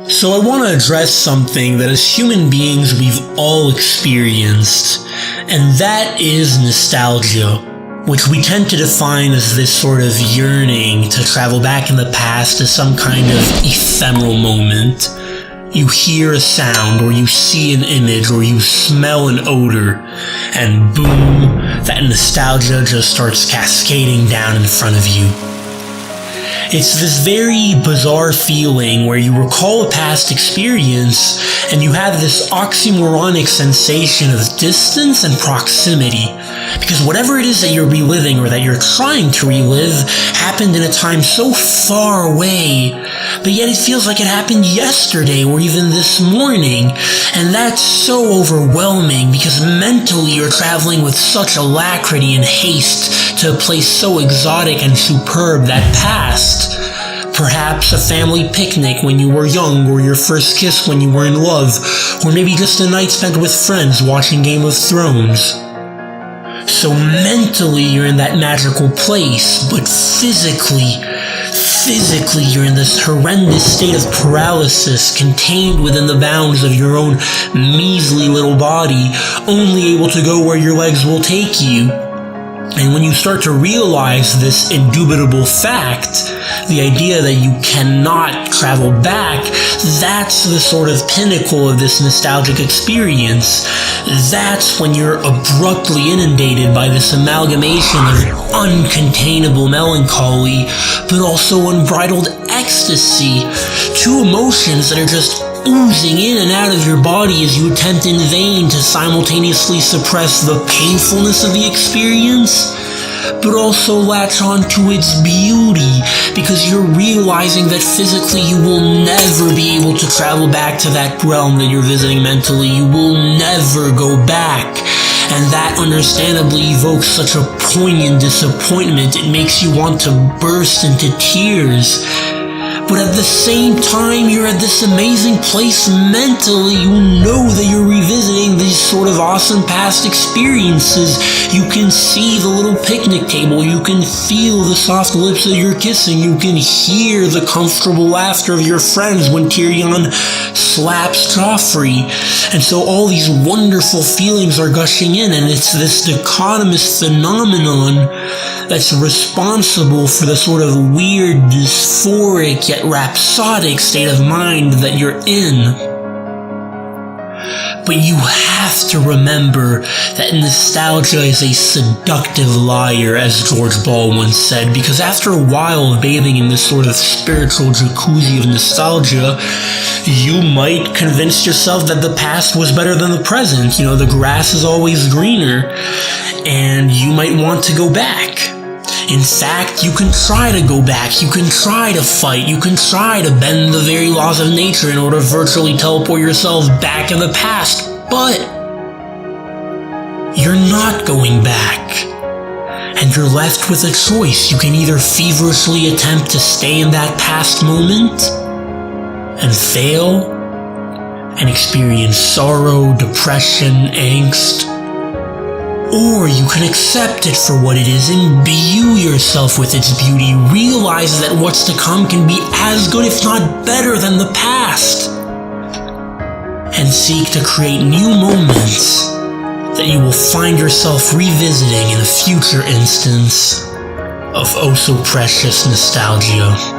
So I want to address something that as human beings we've all experienced, and that is nostalgia, which we tend to define as this sort of yearning to travel back in the past as some kind of ephemeral moment. You hear a sound, or you see an image, or you smell an odor, and boom, that nostalgia just starts cascading down in front of you. It's this very bizarre feeling where you recall a past experience and you have this oxymoronic sensation of distance and proximity. Because whatever it is that you're reliving or that you're trying to relive happened in a time so far away, but yet it feels like it happened yesterday or even this morning. And that's so overwhelming because mentally you're traveling with such alacrity and haste to a place so exotic and superb that past. Perhaps a family picnic when you were young, or your first kiss when you were in love, or maybe just a night spent with friends watching Game of Thrones. So mentally you're in that magical place, but physically you're in this horrendous state of paralysis contained within the bounds of your own measly little body, only able to go where your legs will take you. And when you start to realize this indubitable fact, the idea that you cannot travel back, that's the sort of pinnacle of this nostalgic experience. That's when you're abruptly inundated by this amalgamation of uncontainable melancholy, but also unbridled ecstasy. Two emotions that are just oozing in and out of your body as you attempt in vain to simultaneously suppress the painfulness of the experience, but also latch on to its beauty, because you're realizing that physically you will never be able to travel back to that realm that you're visiting mentally. You will never go back. And that understandably evokes such a poignant disappointment, it makes you want to burst into tears. But at the same time, you're at this amazing place mentally. You know that you're revisiting these sort of awesome past experiences. You can see the little picnic table. You can feel the soft lips that you're kissing. You can hear the comfortable laughter of your friends when Tyrion slaps Joffrey. And so all these wonderful feelings are gushing in, and it's this dichotomous phenomenon that's responsible for the sort of weird, dysphoric, yet rhapsodic state of mind that you're in. But you have to remember that nostalgia is a seductive liar, as George Ball once said, because after a while of bathing in this sort of spiritual jacuzzi of nostalgia, you might convince yourself that the past was better than the present. You know, the grass is always greener, and you might want to go back. In fact, you can try to go back, you can try to fight, you can try to bend the very laws of nature in order to virtually teleport yourself back in the past, but you're not going back. And you're left with a choice. You can either feverishly attempt to stay in that past moment and fail and experience sorrow, depression, angst, or you can accept it for what it is, imbue yourself with its beauty, realize that what's to come can be as good if not better than the past, and seek to create new moments that you will find yourself revisiting in a future instance of oh so precious nostalgia.